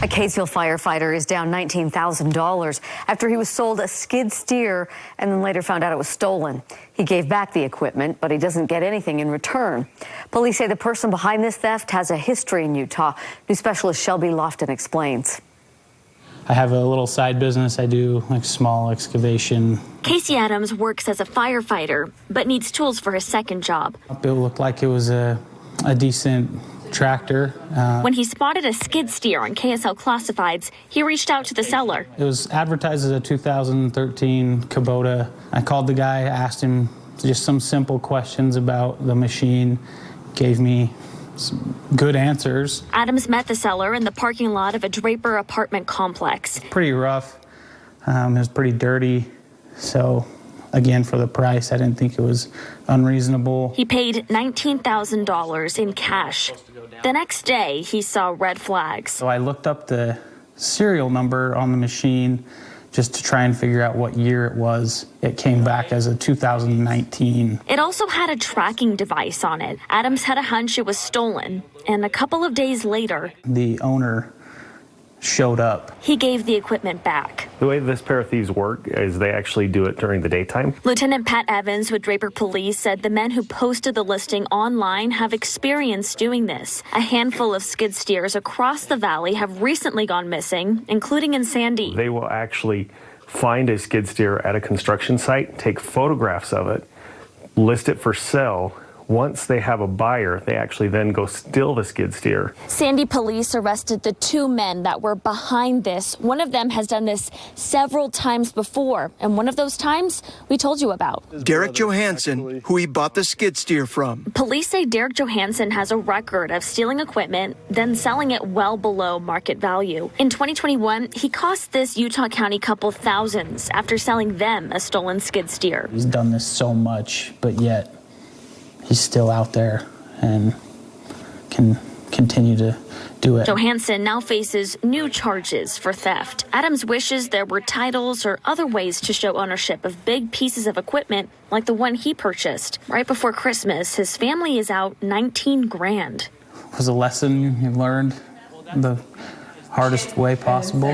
A Kaysville firefighter is down $19,000 after he was sold a skid steer and then later found out it was stolen. He gave back the equipment, but he doesn't get anything in return. Police say the person behind this theft has a history in Utah. News specialist Shelby Lofton explains. I have a little side business. I do like small excavation. Casey Adams works as a firefighter, but needs tools for his second job. It looked like it was a decent tractor. When he spotted a skid steer on KSL Classifieds, he reached out to the seller. It was advertised as a 2013 Kubota. I called the guy, asked him just some simple questions about the machine, gave me some good answers. Adams met the seller in the parking lot of a Draper apartment complex. Pretty rough. It was pretty dirty. So again, for the price, I didn't think it was unreasonable. He paid $19,000 in cash. The next day, he saw red flags. So I looked up the serial number on the machine just to try and figure out what year it was. It came back as a 2019. It also had a tracking device on it. Adams had a hunch it was stolen, and a couple of days later, the owner showed up. He gave the equipment back. The way this pair of thieves work is they actually do it during the daytime. Lieutenant Pat Evans with Draper Police said the men who posted the listing online have experience doing this. A handful of skid steers across the valley have recently gone missing, including in Sandy. They will actually find a skid steer at a construction site, take photographs of it, list it for sale. Once they have a buyer, they actually then go steal the skid steer. Sandy police arrested the two men that were behind this. One of them has done this several times before, and one of those times we told you about. Derek Johansson, who he bought the skid steer from. Police say Derek Johansson has a record of stealing equipment, then selling it well below market value. In 2021, he cost this Utah County couple thousands after selling them a stolen skid steer. He's done this so much, but yet he's still out there and can continue to do it. Johansson now faces new charges for theft. Adams wishes there were titles or other ways to show ownership of big pieces of equipment like the one he purchased. Right before Christmas, his family is out $19,000. It was a lesson you learned the hardest way possible.